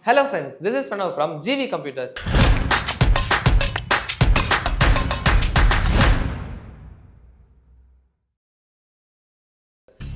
Hello friends, this is Pranav from GV Computers.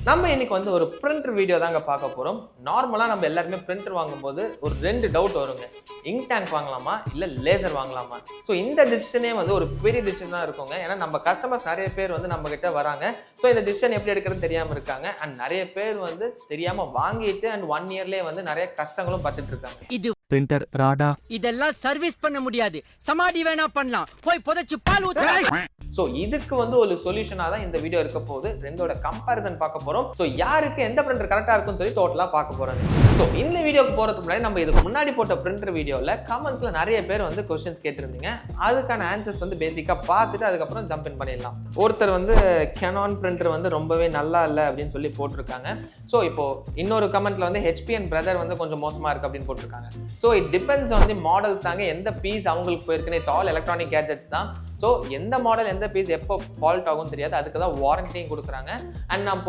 நம்ம இன்னைக்கு வந்து ஒரு பிரிண்டர் வீடியோ தாங்க பார்க்க போறோம். நார்மலா நம்ம எல்லாருமே பிரிண்டர் வாங்கும்போது ஒரு ரெண்டு டவுட் வருங்க. இங்க் டேங்க் வாங்கலாமா இல்ல லேசர் வாங்கலாமா? சோ இந்த டிசிஷனே வந்து ஒரு பெரிய டிசிஷனா இருக்குங்க. ஏன்னா நம்ம கஸ்டமர்ஸ் நிறைய பேர் வந்து நம்ம கிட்ட வராங்க. சோ இந்த டிசிஷன் எப்படி எடுக்கிறதுன்னு தெரியாம இருக்காங்க. அண்ட் நிறைய பேர் வந்து தெரியாம வாங்கிட்டு அண்ட் 1 இயர்லயே வந்து நிறைய கஷ்டங்களும் பட்டுட்டு இருக்காங்க. இது பிரிண்டர் ராடா இதெல்லாம் சர்வீஸ் பண்ண முடியாது. சமாடி வேணா பண்ணலாம். போய் புதைச்சு பால் ஊத்து. சோ இதுக்கு வந்து ஒரு சொல்யூஷனா தான் இந்த வீடியோ இருக்க போகுது. ரெண்டோட கம்பேரிசன் பார்க்க போறோம். சோ யாருக்கு எந்த பிரிண்டர் கரெக்டா இருக்கும்னு சொல்லி டோட்டலா பார்க்க போறோம். சோ இந்த வீடியோக்கு போறதுக்கு முன்னாடி நம்ம இதுக்கு முன்னாடி போட்ட பிரிண்டர் வீடியோல கமெண்ட்ஸ்ல நிறைய பேர் வந்து क्वेश्चंस கேட்டிருந்தீங்க. அதுக்கான ஆன்சர்ஸ் வந்து பேசிக்கா பார்த்துட்டு அதுக்கப்புறம் ஜம்ப் இன் பண்ணிடலாம். ஒருத்தர் வந்து Canon பிரிண்டர் வந்து ரொம்பவே நல்லா இல்ல அப்படின்னு சொல்லி போட்டிருக்காங்க. சோ இப்போ இன்னொரு கமெண்ட்ல வந்து HP and brother வந்து கொஞ்சம் மோசமா இருக்கு அப்படின்னு போட்டிருக்காங்க. So it depends on the models தாங்க. எந்த பீஸ் அவங்களுக்கு போயிருக்குன்னு இட்ஸ் ஆல் எலக்ட்ரானிக் கேட்ஜெட்ஸ் தான். ஸோ எந்த மாடல் எந்த பீஸ் எப்போ ஃபால்ட் ஆகும் தெரியாது. அதுக்கு தான் வாரண்டியும் கொடுக்குறாங்க. அண்ட் நான்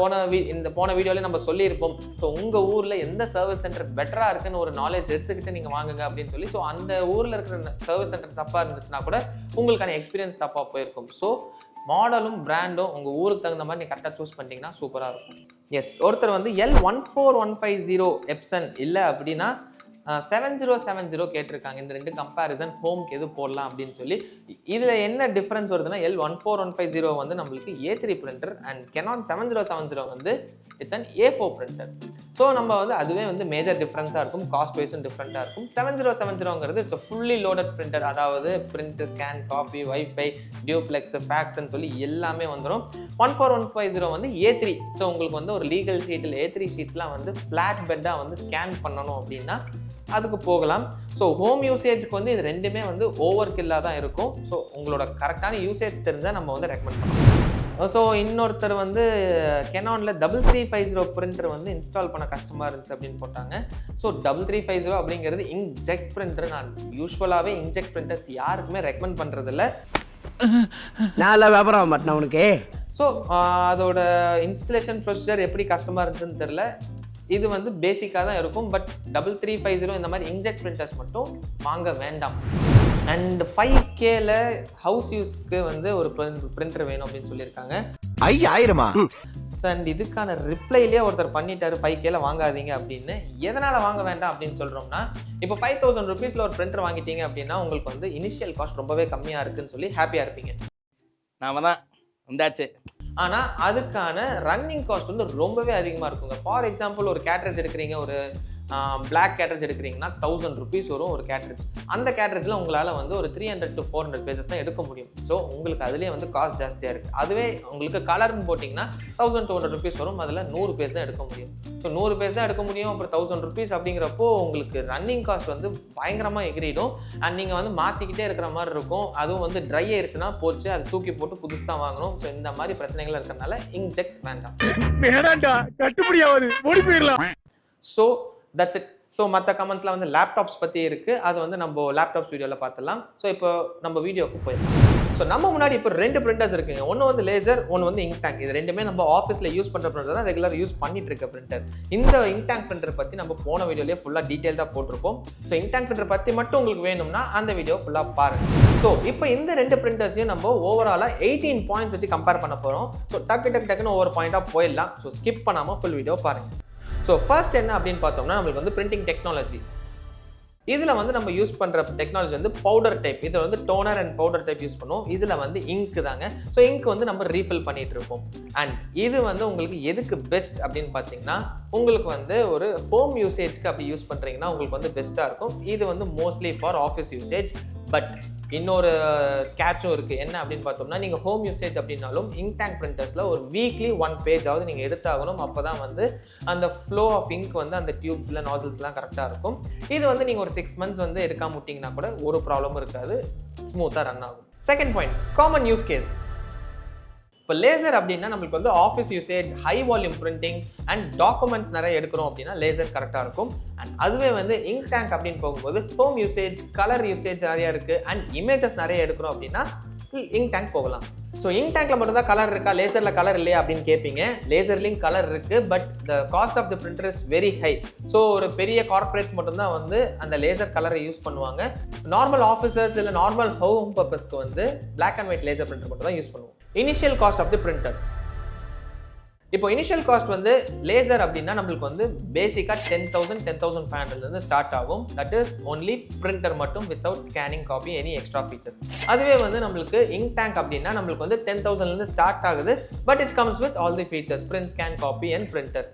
போன வீடியோவில் நம்ம சொல்லியிருப்போம். ஸோ உங்கள் ஊரில் எந்த சர்வீஸ் சென்டர் பெட்டராக இருக்குன்னு ஒரு நாலேஜ் எடுத்துக்கிட்டு நீங்கள் வாங்குங்க அப்படின்னு சொல்லி. ஸோ அந்த ஊரில் இருக்கிற சர்வீஸ் சென்டர் தப்பாக இருந்துச்சுன்னா கூட உங்களுக்கான எக்ஸ்பீரியன்ஸ் தப்பாக போயிருக்கும். ஸோ மாடலும் பிராண்டும் உங்கள் ஊருக்கு தகுந்த மாதிரி நீங்கள் கரெக்டாக சூஸ் பண்ணிட்டீங்கன்னா சூப்பராக இருக்கும். எஸ், ஒருத்தர் வந்து L14150 எப்சன் இல்லை அப்படின்னா 7070 கேட்டிருக்காங்க. இந்த ரெண்டு கம்பேரிசன் ஹோம்க்கு எது போடலாம் அப்படின்னு சொல்லி. இதில் என்ன டிஃப்ரென்ஸ் வருதுன்னா L14150 வந்து நம்மளுக்கு A3 பிரிண்டர் அண்ட் Canon 7070 வந்து it's and A4 printer. So நம்ம வந்து அதுவே வந்து மேஜர் டிஃப்ரென்ஸாக இருக்கும். காஸ்ட் வைஸும் டிஃப்ரெண்ட்டாக இருக்கும். 7070ங்கிறது இட்ஸ் ஃபுல்லி லோடட் பிரிண்டர். அதாவது print, scan, copy, wifi, duplex, ஃபேக்ஸ்ன்னு சொல்லி எல்லாமே வந்துடும். 14150 வந்து A3. ஸோ உங்களுக்கு வந்து ஒரு லீகல் ஷீட்டில் A3 ஷீட்ஸ்லாம் வந்து ஃப்ளாட் பெட்டாக வந்து ஸ்கேன் பண்ணணும் அப்படின்னா அதுக்கு போகலாம். ஸோ ஹோம் யூசேஜுக்கு வந்து இது ரெண்டுமே வந்து ஓவர் கில்லாக தான் இருக்கும். ஸோ உங்களோட கரெக்டான யூசேஜ் தெரிஞ்சால் நம்ம வந்து ரெக்கமெண்ட் பண்ணுவோம். ஸோ இன்னொருத்தர் வந்து Canonல 3350 பிரிண்டர் வந்து இன்ஸ்டால் பண்ண கஷ்டமாக இருந்துச்சு அப்படின்னு போட்டாங்க. ஸோ 3350 அப்படிங்கிறது இங்க்ஜெக்ட் பிரிண்டர். நான் யூஸ்வலாகவே இங்க்ஜெக்ட் பிரிண்டர்ஸ் யாருக்குமே ரெக்கமெண்ட் பண்ணுறதில்ல. நான் வியாபாரம் மாட்டேன் உனக்கு. ஸோ அதோட இன்ஸ்டலேஷன் ப்ரொசீஜர் எப்படி கஷ்டமாக இருந்துச்சுன்னு தெரில. இது வந்து பேசிக்காக தான் இருக்கும். பட் 3350 இந்த மாதிரி இன்ஜெக்ட் பிரிண்டர்ஸ் மட்டும் வாங்க வேண்டாம். அண்ட் 5Kல ஹவுஸ் யூஸ்க்கு வந்து ஒரு பிரிண்டர் வேணும் அப்படின்னு சொல்லியிருக்காங்க. 5000 அண்ட் இதுக்கான ரிப்ளைலேயே ஒருத்தர் பண்ணிட்டாரு 5Kல வாங்காதீங்க அப்படின்னு. எதனால வாங்க வேண்டாம் அப்படின்னு சொல்றோம்னா, இப்போ 5000 ருபீஸ்ல ஒரு பிரிண்டர் வாங்கிட்டீங்க அப்படின்னா உங்களுக்கு வந்து இனிஷியல் காஸ்ட் ரொம்பவே கம்மியா இருக்குன்னு சொல்லி ஹாப்பியா இருப்பீங்க. நாம தான் உண்டாச்சு. ஆனா அதுக்கான ரன்னிங் காஸ்ட் வந்து ரொம்பவே அதிகமா இருக்குங்க. ஃபார் எக்ஸாம்பிள் ஒரு கேட்ரேஜ் எடுக்கிறீங்க, ஒரு பிளாக் கேட்ரேஜ் எடுக்கிறீங்கன்னா 1000 ருபீஸ் வரும் ஒரு கேட்ரேஜ். அந்த கேட்ரேஜில் உங்களால் வந்து ஒரு 300 to 400 பேஜஸ் தான் எடுக்க முடியும். ஸோ உங்களுக்கு அதுலேயே வந்து காஸ்ட் ஜாஸ்தியாக இருக்குது. அதுவே உங்களுக்கு கலர்னு போட்டிங்கன்னா 1200 ருபீஸ் வரும். அதில் 100 பேஜ் தான் எடுக்க முடியும். ஸோ 100 பேஜ் தான் எடுக்க முடியும். அப்புறம் 1000 ருபீஸ் அப்படிங்கிறப்போ உங்களுக்கு ரன்னிங் காஸ்ட் வந்து பயங்கரமாக எகிரிடும். அண்ட் நீங்கள் வந்து மாற்றிக்கிட்டே இருக்கிற மாதிரி இருக்கும். அதுவும் வந்து ட்ரை ஆயிடுச்சுன்னா போச்சு, அதை தூக்கி போட்டு புதுசாக வாங்கணும். ஸோ இந்த மாதிரி பிரச்சனைகள் இருக்கிறதுனால இன்ஜெக்ட் வேண்டாம். கட்டுப்படியாவது ஓடி போயிடலாம். So that's it. ஸோ மற்ற கமெண்ட்ஸ்லாம் வந்து லேப்டாப்ஸ் பற்றி இருக்குது. அது வந்து நம்ம லேப்டாப்ஸ் வீடியோவில் பார்த்துலாம். ஸோ இப்போ நம்ம வீடியோக்கு போயிடலாம். ஸோ நம்ம முன்னாடி இப்போ 2 பிரிண்டர்ஸ் இருக்குங்க. ஒன்று வந்து லேசர், ஒன்று வந்து இங்க் டேங்க். இது ரெண்டுமே நம்ம ஆஃபீஸில் யூஸ் பண்ணுற பிரிண்டர் தான், ரெகுலர் யூஸ் பண்ணிட்டு இருக்க பிரிண்டர். இந்த இங்க் டேங்க் பிரிண்டர் பற்றி நம்ம போன வீடியோலேயே ஃபுல்லாக டீட்டெயில்டாக போட்டிருப்போம். ஸோ இங்க் டேங்க் பிரிண்டர் பற்றி மட்டும் உங்களுக்கு வேணும்னா அந்த வீடியோ ஃபுல்லாக பாருங்கள். ஸோ இப்போ இந்த 2 பிரிண்டர்ஸையும் நம்ம ஓவராலாக 18 பாயிண்ட்ஸ் வச்சு கம்பேர் பண்ண போகிறோம். ஸோ டக்குன்னு ஒவ்வொரு பாயிண்டாக போயிடலாம். ஸோ ஸ்கிப் பண்ணாமல் ஃபுல் வீடியோ பாருங்கள். ஸோ ஃபர்ஸ்ட் என்ன அப்படின்னு பார்த்தோம்னா, நம்மளுக்கு வந்து பிரிண்டிங் டெக்னாலஜி. இதில் வந்து நம்ம யூஸ் பண்ணுற டெக்னாலஜி வந்து பவுடர் டைப். இதில் வந்து toner and powder type use பண்ணுவோம். இதில் வந்து இங்க் தாங்க. ஸோ இங்க் வந்து நம்ம ரீஃபில் பண்ணிட்டு இருப்போம். அண்ட் இது வந்து உங்களுக்கு எதுக்கு பெஸ்ட் அப்படின்னு பார்த்தீங்கன்னா, உங்களுக்கு வந்து ஒரு ஹோம் யூசேஜ்க்கு அப்படி யூஸ் பண்ணுறீங்கன்னா உங்களுக்கு வந்து பெஸ்ட்டாக இருக்கும். இது வந்து mostly for office usage. But இன்னொரு கேட்சும் இருக்குது. என்ன அப்படின்னு பார்த்தோம்னா, நீங்கள் ஹோம் யூசேஜ் அப்படின்னாலும் இங்க் டேங்க் பிரிண்டர்ஸில் ஒரு வீக்லி 1 பேஜாவது நீங்கள் எடுத்தாகணும். அப்போ தான் வந்து அந்த ஃப்ளோ ஆஃப் இங்க் வந்து அந்த டியூப்ஸில் நாசல்ஸ்லாம் கரெக்டாக இருக்கும். இது வந்து நீங்கள் ஒரு 6 months வந்து எடுக்காம விட்டிங்கன்னா கூட ஒரு ப்ராப்ளமும் இருக்காது, ஸ்மூத்தாக ரன் ஆகும். Second point, common use case. இப்போ லேசர் அப்படின்னா நம்மளுக்கு வந்து office usage, high volume printing and documents நிறைய எடுக்கிறோம் அப்படின்னா லேசர் கரெக்டாக இருக்கும். அண்ட் அதுவே வந்து இங்க் டேங்க் அப்படின்னு போகும்போது ஹோம் யூசேஜ், கலர் யூசேஜ் நிறைய இருக்குது அண்ட் இமேஜஸ் நிறைய எடுக்கிறோம் அப்படின்னா இங்க் டேங்க் போகலாம். ஸோ இங்க் டேங்க்ல மட்டும் தான் கலர் இருக்கா, லேசர்ல கலர் இல்லையா அப்படின்னு கேட்பீங்க. லேசர்லையும் கலர் இருக்கு, but the cost of the printer is very high. So ஒரு பெரிய கார்பரேட்ஸ் மட்டும் தான் வந்து அந்த லேசர் கலரை யூஸ் பண்ணுவாங்க. நார்மல் ஆஃபீஸர்ஸ் இல்லை நார்மல் ஹோம் பர்பஸ்க்கு வந்து black and white laser printer மட்டும் தான் யூஸ் பண்ணுவோம். Initial cost of the printer. இப்போ இனிஷியல் காஸ்ட் வந்து லேசர் அப்படின்னா நம்மளுக்கு வந்து பேசிக்கா 10,500 இருந்து ஸ்டார்ட் ஆகும். தட் இஸ் ஒன்லி பிரிண்டர் மட்டும் without scanning copy any extra features. அதுவே வந்து நம்மளுக்கு இங்க் டேங்க் அப்படின்னா நம்மளுக்கு வந்து 10,000 இருந்து ஸ்டார்ட் ஆகுது. But it comes with all the features print, scan, copy and printer.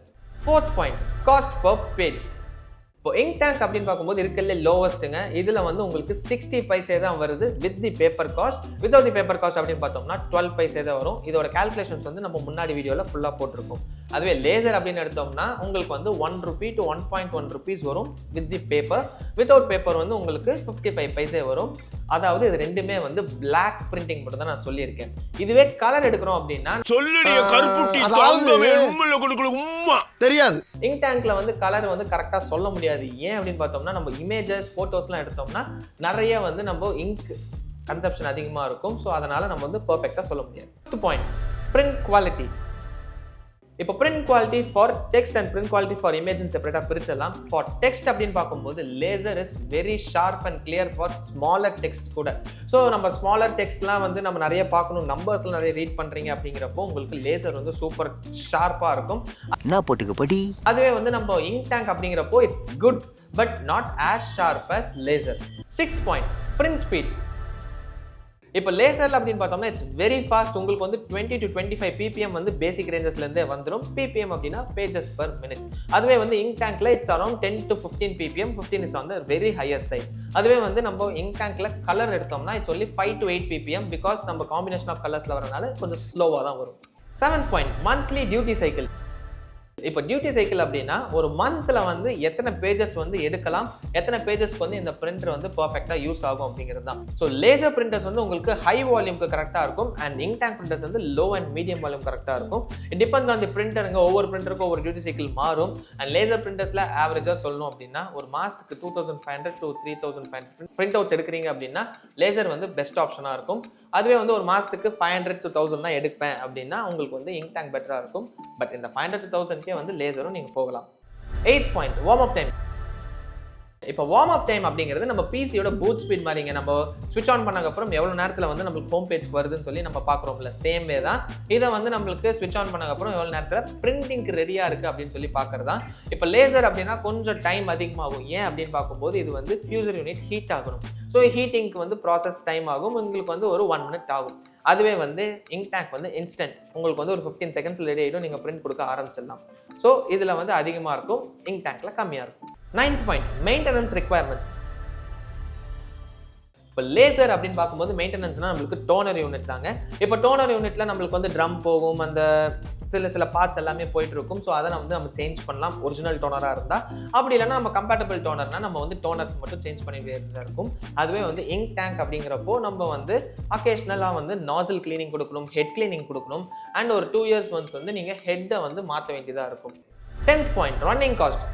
4th point, cost per page. இப்போ இங்க் டேங்க் அப்படின்னு பார்க்கும்போது இருக்கல லோவஸ்ட்டுங்க. இதுல வந்து உங்களுக்கு 60 பைசே தான் வருது with the paper cost. Without the paper cost அப்படின்னு பார்த்தோம்னா 12 பைசே தான் வரும். இதோட கால்குலேஷன்ஸ் வந்து நம்ம முன்னாடி வீடியோல ஃபுல்லா போட்டிருக்கோம். அதுவே லேசர் அப்படின்னு எடுத்தோம்னா உங்களுக்கு வந்து 1 ரூபி to 1.1 rupees வரும் with the paper. Without paper வந்து உங்களுக்கு 55 பைசே வரும். அதாவது இது ரெண்டுமே வந்து பிளாக் பிரிண்டிங் மட்டும் தான் நான் சொல்லியிருக்கேன். இதுவே கலர் எடுக்கிறோம் அப்படின்னா தெரியாது. இங்க் டேங்க்ல வந்து கலர் வந்து கரெக்டா சொல்ல முடியாது. ஏன் அப்படின்னு பார்த்தோம்னா நம்ம இமேஜஸ், போட்டோஸ்லாம் எடுத்தோம்னா நிறைய வந்து நம்ம இங்க் கன்சப்ஷன் அதிகமா இருக்கும். ஸோ அதனால நம்ம வந்து பெர்ஃபெக்ட்டா சொல்ல முடியாது. 5th point, print quality. இப்போ print quality for text and print quality for image செப்பரேட்டா பிரிச்சலாம். ஃபார் டெக்ஸ்ட் அப்படின்னு பார்க்கும்போது laser is very sharp and clear for smaller text கூட. ஸோ நம்ம ஸ்மாலர் டெக்ஸ்ட்லாம் வந்து நம்ம நிறைய பார்க்கணும், நம்பர்ஸ்லாம் நிறைய ரீட் பண்றீங்க அப்படிங்கிறப்போ உங்களுக்கு லேசர் வந்து சூப்பர் ஷார்ப்பா இருக்கும். என்ன போட்டுக்கு படி. அதுவே வந்து நம்ம இங்க் டேங்க் அப்படிங்கிறப்போ it's good but not as sharp as laser. 6th point, print speed. இப்போ லேசர்ல அப்படின்னு பார்த்தோம்னா இட்ஸ் வெரி ஃபாஸ்ட். உங்களுக்கு வந்து 20 to 25 ppm வந்து பேசிக் ரேஞ்சஸ்ல இருந்தே வந்துடும். ppm அப்படின்னா பேஜஸ் பர் மினிட். அதுவே வந்து இங்க் டேங்க்ல it's around 10 to 15 ppm. 15 is on the very higher side. அதுவே வந்து நம்ம இங்க் டேங்க்ல கலர் எடுத்தோம்னா it's only 5 to 8 ppm because நம்ம காம்பினேஷன் ஆஃப் கலர்ஸ்ல வரனால கொஞ்சம் ஸ்லோவா தான் வரும். 7th point, monthly duty cycle. இப்போ டியூட்டி சைக்கிள் அப்படின்னா ஒரு மந்த்ல வந்து எத்தனை பேஜஸ் வந்து எடுக்கலாம், எத்தனை பேஜஸ்க்கு வந்து இந்த பிரிண்டர் வந்து பெர்ஃபெக்ட்டா யூஸ் ஆகும் அப்படிங்கிறது தான். ஸோ லேசர் பிரிண்டர்ஸ் வந்து உங்களுக்கு ஹை வால்யூம்க்கு கரெக்டாக இருக்கும் அண்ட் இங்க் டேங்க் பிரிண்டர்ஸ் வந்து லோ அண்ட் மீடியம் வால்யூம் கரெக்டாக இருக்கும். இட் டிபெண்ட்ஸ் ஆன் தி பிரிண்டருங்க. ஒவ்வொரு பிரிண்டருக்கும் ஒவ்வொரு டியூட்டி சைக்கிள் மாறும். அண்ட் லேசர் பிரிண்டர்ஸ்ல ஆவரேஜா சொல்லணும் அப்படின்னா ஒரு மாசத்துக்கு 2,500 to 3,500 பிரிண்ட் அவுட்ஸ் எடுக்கிறீங்க அப்படின்னா லேசர் வந்து பெஸ்ட் ஆப்ஷனா இருக்கும். அதுவே வந்து ஒரு மாசத்துக்கு 500 to 1,000 தான் எடுப்பேன் அப்படின்னா உங்களுக்கு வந்து இங்க் டேங்க் பெட்டரா இருக்கும். பட் இந்த 500 to 1,000 வந்து லேசரும் நீங்க போகலாம். 8th point, warm up time. இப்போ வார்ம் அப் டைம் அப்படிங்கிறது நம்ம பிசியோட பூட் ஸ்பீட் மாதிரிங்க. நம்ம ஸ்விட்ச் ஆன் பண்ணதுக்கு அப்புறம் எவ்வளவு நேரத்துல வந்து நம்மளுக்கு ஹோம் பேஜ் வருதுன்னு சொல்லி நம்ம பாக்குறோம்ல, சேம் வே தான். இதை வந்து நம்மளுக்கு ஸ்விட்ச் ஆன் பண்ணதுக்கு அப்புறம் எவ்வளவு நேரத்துல பிரிண்டிங்க்கு ரெடியா இருக்கு அப்படின்னு சொல்லி பாக்குறதா. இப்போ லேசர் அப்படின்னா கொஞ்சம் டைம் அதிகமாகும். ஏன் அப்படின்னு பார்க்கும்போது இது வந்து ஃபியூசர் யூனிட் ஹீட் ஆகணும். ஸோ ஹீட்டிங்க்கு வந்து ப்ராசஸ் டைம் ஆகும். உங்களுக்கு வந்து ஒரு 1 minute ஆகும். அதுவே வந்து இங்க் டேங்க் வந்து இன்ஸ்டன்ட். உங்களுக்கு வந்து ஒரு 15 seconds ரெடி ஆகிடும், நீங்கள் பிரிண்ட் கொடுக்க ஆரம்பிச்சிடலாம். ஸோ இதில் வந்து அதிகமாக இருக்கும், இங்க் டேங்க்ல கம்மியாக இருக்கும். 9th point, maintenance requirement. இப்போ லேசர் அப்படின்னு பார்க்கும்போது மெயின்டெனன்ஸ்னா நம்மளுக்கு டோனர் யூனிட் தாங்க. இப்போ டோனர் யூனிட்ல நம்மளுக்கு வந்து ட்ரம் போகும், அந்த சில பார்ட்ஸ் எல்லாமே போயிட்டு இருக்கும். ஸோ அதை நம்ம சேஞ்ச் பண்ணலாம் ஒரிஜினல் டோனராக இருந்தால். அப்படி இல்லைன்னா நம்ம கம்பேட்டபிள் டோனர்னா நம்ம வந்து டோனர்ஸ் மட்டும் சேஞ்ச் பண்ணி வேண்டியதாக இருக்கும். அதுவே வந்து இங்க் டேங்க் அப்படிங்கிறப்போ நம்ம வந்து அக்கேஷனலாக வந்து நாசில் கிளீனிங் கொடுக்கணும், ஹெட் கிளீனிங் கொடுக்கணும் அண்ட் ஒரு 2 years ஒன்ஸ் வந்து நீங்கள் ஹெட்டை வந்து மாற்ற வேண்டியதாக இருக்கும். 10th point, running cost.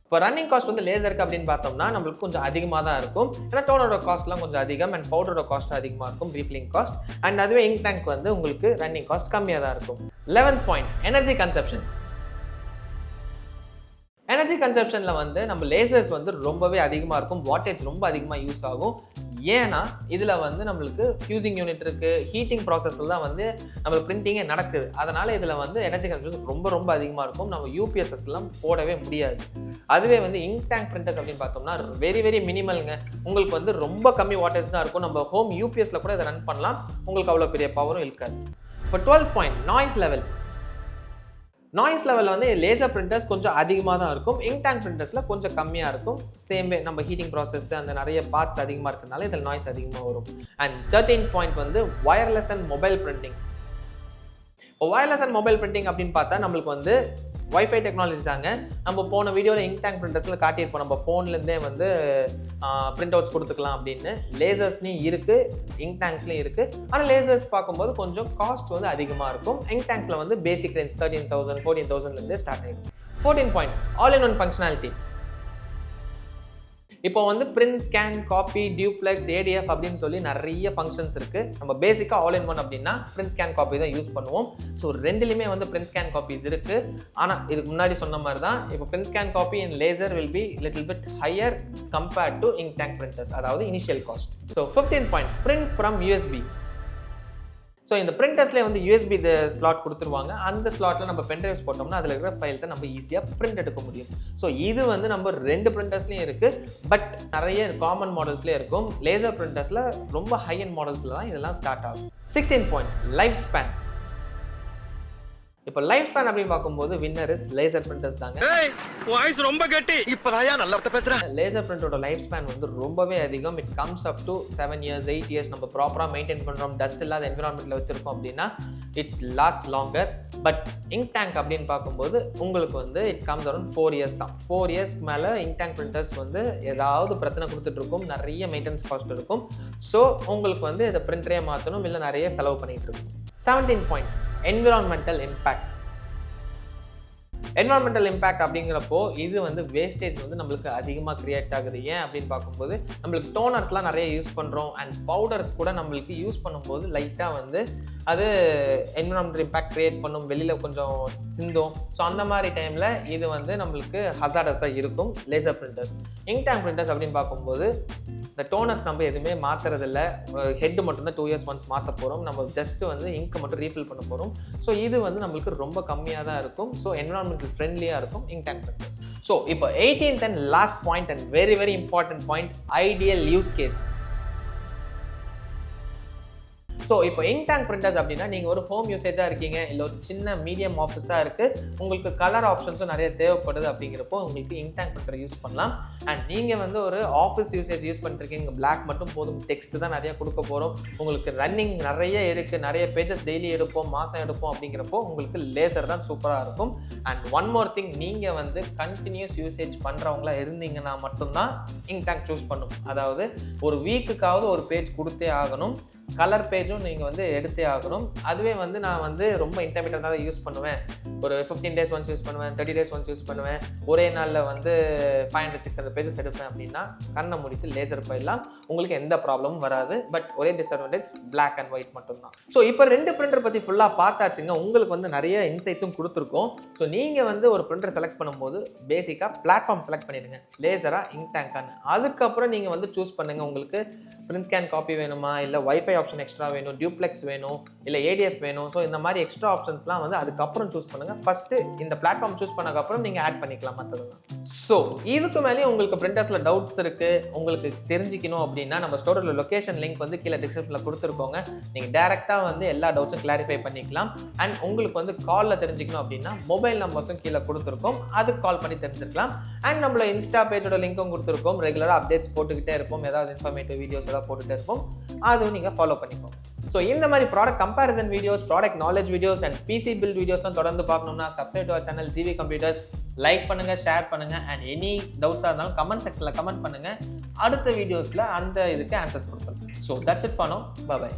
இப்போ ரன்னிங் காஸ்ட் வந்து லேசருக்கு அப்படின்னு பார்த்தோம்னா நம்மளுக்கு கொஞ்சம் அதிகமாக தான் இருக்கும். ஏன்னா டோனரோட காஸ்ட்லாம் கொஞ்சம் அதிகம் அண்ட் பவுடரோட காஸ்ட் அதிகமாக இருக்கும், ரீஃபில்லிங் காஸ்ட். அண்ட் அதுவே இங்க் டேங்க் வந்து உங்களுக்கு ரன்னிங் காஸ்ட் கம்மியாக தான் இருக்கும். 11th point, energy consumption. Energy கன்சப்ஷன்ல வந்து நம்ம லேசர்ஸ் வந்து ரொம்பவே அதிகமாக இருக்கும், வாட்டேஜ் ரொம்ப அதிகமாக யூஸ் ஆகும். ஏன்னா இதில் வந்து நம்மளுக்கு ஃபியூசிங் யூனிட் இருக்கு, ஹீட்டிங் ப்ராசஸில் தான் வந்து நம்ம பிரிண்டிங்கே நடக்குது. அதனால இதில் வந்து எனர்ஜி கன்சப்ஷன் ரொம்ப அதிகமாக இருக்கும். நம்ம யூபிஎஸ்எஸ்லாம் போடவே முடியாது. அதுவே வந்து இங்க் டேங்க் பிரிண்டர்ஸ் அப்படின்னு பார்த்தோம்னா வெரி மினிமல்ங்க. உங்களுக்கு வந்து ரொம்ப கம்மி வாட்டேஜ் தான் இருக்கும். நம்ம ஹோம் யூபிஎஸ்ல கூட இதை ரன் பண்ணலாம், உங்களுக்கு அவ்வளோ பெரிய பவரும் இருக்காது. இப்போ 12th point, noise level. Noise level வந்து லேசர் பிரிண்டர்ஸ் கொஞ்சம் அதிகமாக தான் இருக்கும், இங்க் டேங்க் பிரிண்டர்ஸ்ல கொஞ்சம் கம்மியாக இருக்கும். சேம் வே நம்ம ஹீட்டிங் ப்ராசஸ் அந்த நிறைய பார்ட்ஸ் அதிகமாக இருக்கிறதுனால இதில் நாய்ஸ் அதிகமாக வரும். அண்ட் 13th பாயிண்ட் வந்து வயர்லெஸ் அண்ட் மொபைல் பிரிண்டிங். இப்போ வயர்லெஸ் அண்ட் மொபைல் பிரிண்டிங் அப்படின்னு பார்த்தா நம்மளுக்கு வந்து வைஃபை டெக்னாலஜி தாங்க. நம்ம போன வீடியோவில் இங்க் டேங்க் பிரிண்டர்ஸில் காட்டியிருப்போம், நம்ம ஃபோன்லேருந்தே வந்து பிரிண்ட் அவுட்ஸ் கொடுத்துக்கலாம் அப்படின்னு. லேசர்ஸ்லையும் இருக்குது, இங்க் டேங்க்ஸ்லையும் இருக்குது. ஆனால் லேசர்ஸ் பார்க்கும்போது கொஞ்சம் காஸ்ட் வந்து அதிகமாக இருக்கும். இங்க் டேங்க்ஸில் வந்து பேசிக் ரேஞ்ச் 13,000 14,000 ஸ்டார்ட் ஆகிடும். 14th point, all in one functionality. இப்போ வந்து print, scan, copy, duplex, ADF அப்படின்னு சொல்லி நிறைய ஃபங்க்ஷன்ஸ் இருக்கு. நம்ம பேசிக்கா ஆல் இன் ஒன் அப்படின்னா பிரிண்ட், ஸ்கேன், காப்பி தான் யூஸ் பண்ணுவோம். ஸோ ரெண்டுலையுமே வந்து பிரிண்ட், ஸ்கேன், காப்பீஸ் இருக்கு. ஆனால் இதுக்கு முன்னாடி சொன்ன மாதிரி தான் இப்போ print, scan, copy in laser will be little bit higher compared to ink tank printers, அதாவது initial cost. So 15 point print from USB. So இந்த பிரிண்டர்ஸ்லேயே வந்து யூஎஸ்பி ஸ்லாட் கொடுத்துருவாங்க. அந்த ஸ்லாட்டில் நம்ம பென்ட்ரைவ்ஸ் போட்டோம்னா அதில் இருக்கிற ஃபைல்ஸை நம்ம ஈஸியாக பிரிண்ட் எடுக்க முடியும். ஸோ இது வந்து நம்ம 2 பிரிண்டர்ஸ்லையும் இருக்குது. பட் நிறைய காமன் மாடல்ஸ்லேயே இருக்கும். லேசர் பிரிண்டர்ஸில் ரொம்ப ஹை அண்ட் மாடல்ஸில் தான் இதெல்லாம் ஸ்டார்ட் ஆகும். 16 பாயிண்ட் லைஃப் ஸ்பேன். இப்போ லைஃப் ஸ்பேன் அப்படின்னு பார்க்கும்போது வின்னர் இஸ் லேசர் பிரிண்டர்ஸ் தாங்க. வாய்ஸ் ரொம்ப கெட்டி. இப்பதாயா நல்லா பேசுறேன். லேசர் பிரிண்டரோட லைஃப் ஸ்பேன் வந்து ரொம்பவே அதிகம். It comes up to 7 years 8 years. நம்ம ப்ராப்பராக மெயின்டைன் பண்ணுறோம், டஸ்ட் இல்லாத என்விரான்மெண்ட்டில் வச்சிருக்கோம் அப்படின்னா it last longer. But ink tank அப்படின்னு பார்க்கும்போது உங்களுக்கு வந்து இட் கம்ஸ் அரௌண்ட் 4 இயர்ஸ் தான். 4 இயர்ஸ்க்கு மேலே இங்க் டேங்க் பிரிண்டர்ஸ் வந்து ஏதாவது பிரச்சனை கொடுத்துட்டு இருக்கும், நிறைய மெயின்டெனன்ஸ் காஸ்ட் இருக்கும். ஸோ உங்களுக்கு வந்து இதை பிரிண்டரே மாற்றணும், இல்லை நிறைய செலவு பண்ணிட்டு இருக்கும். 17 point environmental impact. Environmental impact அப்படிங்கிறப்போ இது வந்து வேஸ்டேஜ் வந்து நம்மளுக்கு அதிகமாக கிரியேட் ஆகுது. ஏன் அப்படின்னு பார்க்கும்போது நம்மளுக்கு டோனர்ஸ்லாம் நிறைய யூஸ் பண்ணுறோம் அண்ட் பவுடர்ஸ் கூட நம்மளுக்கு யூஸ் பண்ணும்போது லைட்டாக வந்து அது என்வரான்மெண்டல் இம்பேக்ட் கிரியேட் பண்ணும், வெளியில் கொஞ்சம் சிந்தும். ஸோ அந்த மாதிரி டைமில் இது வந்து நம்மளுக்கு ஹசார்டஸாக இருக்கும் laser printers. Ink tank printers அப்படின்னு பார்க்கும்போது இந்த டோனர்ஸ் நம்ம எதுவுமே மாற்றுறதில்ல. ஹெட் மட்டும்தான் 2 இயர்ஸ் ஒன்ஸ் மாற்ற போகிறோம். நம்ம ஜஸ்ட் வந்து இங்க் மட்டும் ரீஃபில் பண்ண போகிறோம். ஸோ இது வந்து நம்மளுக்கு ரொம்ப கம்மியாக தான் இருக்கும். ஸோ என்வரான்மெண்டல் ஃப்ரெண்ட்லியாக இருக்கும் இங்க் டேங்க் பிரிண்டர். ஸோ இப்போ 18th and last point and very very important point, ideal use case. So இப்போ இங்க் டேங்க் பிரிண்டர்ஸ் அப்படின்னா நீங்கள் ஒரு ஹோம் யூசேஜாக இருக்கீங்க, இல்லை ஒரு சின்ன மீடியம் ஆஃபீஸாக இருக்குது, உங்களுக்கு கலர் ஆப்ஷன்ஸும் நிறைய தேவைப்படுது. அப்படிங்கிறப்போ உங்களுக்கு இங்க் டேங்க் பிரிண்டர் யூஸ் பண்ணலாம். அண்ட் நீங்கள் வந்து ஒரு ஆஃபீஸ் யூசேஜ் யூஸ் பண்ணிருக்கீங்க, பிளாக் மட்டும் போதும், டெக்ஸ்ட் தான் நிறைய கொடுக்க போகிறோம், உங்களுக்கு ரன்னிங் நிறைய இருக்குது, நிறைய பேஜஸ் டெய்லி எடுப்போம், மாதம் எடுப்போம், அப்படிங்கிறப்போ உங்களுக்கு லேசர் தான் சூப்பராக இருக்கும். அண்ட் ஒன் மோர் திங், நீங்கள் வந்து கண்டினியூஸ் யூசேஜ் பண்ணுறவங்களா இருந்தீங்கன்னா மட்டும்தான் இங்க் டேங்க் சூஸ் பண்ணும். அதாவது ஒரு வீக்குக்காவது ஒரு பேஜ் கொடுத்தே ஆகணும், கலர் பேஜும் நீங்கள் வந்து எடுத்தே ஆகணும். அதுவே வந்து நான் வந்து ரொம்ப இன்டர்மீடியட்டாக தான் யூஸ் பண்ணுவேன், ஒரு 15 days ஒன்ஸ் யூஸ் பண்ணுவேன், 30 days ஒன்ஸ் யூஸ் பண்ணுவேன், ஒரே நாளில் வந்து 500-600 பேஜஸ் எடுப்பேன் அப்படின்னா கண்ணை முடித்து லேசர் போயிடலாம், உங்களுக்கு எந்த ப்ராப்ளமும் வராது. பட் ஒரே டிஸ்அட்வான்டேஜ் பிளாக் அண்ட் ஒயிட் மட்டும்தான். ஸோ இப்போ 2 பிரிண்டர் பற்றி ஃபுல்லாக பார்த்தாச்சுங்க. உங்களுக்கு வந்து நிறைய இன்சைட்ஸும் கொடுத்துருக்கோம். ஸோ நீங்கள் வந்து ஒரு பிரிண்டர் செலக்ட் பண்ணும்போது பேசிக்காக பிளாட்ஃபார்ம் செலக்ட் பண்ணிடுங்க, லேசரா இங்க் டேங்கான்னு. அதுக்கப்புறம் நீங்கள் வந்து சூஸ் பண்ணுங்கள், உங்களுக்கு பிரிண்ட், ஸ்கேன், காப்பி வேணுமா, இல்லை வைஃபை ஆப்ஷன் எக்ஸ்ட்ரா வேணும், டியூப்ளெக்ஸ் வேணும், இல்லை ஏடிஎஃப் வேணும். ஸோ இந்த மாதிரி எக்ஸ்ட்ரா ஆப்ஷன்ஸ்லாம் வந்து அதுக்கப்புறம் சூஸ் பண்ணுங்கள். ஃபஸ்ட்டு இந்த பிளாட்ஃபார்ம் சூஸ் பண்ணதுக்கப்புறம் நீங்கள் ஆட் பண்ணிக்கலாம் மற்றதெல்லாம். ஸோ இதுக்கு மேலேயும் உங்களுக்கு பிரிண்டர்ஸில் டவுட்ஸ் இருக்குது, உங்களுக்கு தெரிஞ்சிக்கணும் அப்படின்னா நம்ம ஸ்டோரோட லொகேஷன் லிங்க் வந்து கீழே டிஸ்கிரிப்ஷனில் கொடுத்துருக்கோங்க. நீங்கள் டேரெக்டாக வந்து எல்லா டவுட்ஸும் கிளாரிஃபை பண்ணிக்கலாம். அண்ட் உங்களுக்கு வந்து காலில் தெரிஞ்சிக்கணும் அப்படின்னா மொபைல் நம்பர்ஸும் கீழே கொடுத்துருக்கோம், அதுக்கு கால் பண்ணி தெரிஞ்சுக்கலாம். அண்ட் நம்மளோட இன்ஸ்டா பேஜோட லிங்க்கும் கொடுத்துருக்கோம். ரெகுலராக அப்டேட்ஸ் போட்டுக்கிட்டே இருப்போம், ஏதாவது இன்ஃபர்மேட்டிவ் வீடியோஸ் ஏதாவது போட்டுகிட்டே இருப்போம், அதுவும் நீங்கள் ஃபாலோ பண்ணிக்கோங்க. ஸோ இந்த மாதிரி product comparison videos, product knowledge videos and PC build வீடியோஸ்லாம் தொடர்ந்து பார்க்கணும்னா subscribe to our channel GV computers. Like பண்ணுங்கள், ஷேர் பண்ணுங்கள், அண்ட் எனி டவுட்ஸாக இருந்தாலும் கமெண்ட் செக்ஷனில் கமெண்ட் பண்ணுங்கள். அடுத்த வீடியோஸில் அந்த இதுக்கு ஆன்சர்ஸ் கொடுப்போம். So that's it for now. Bye by.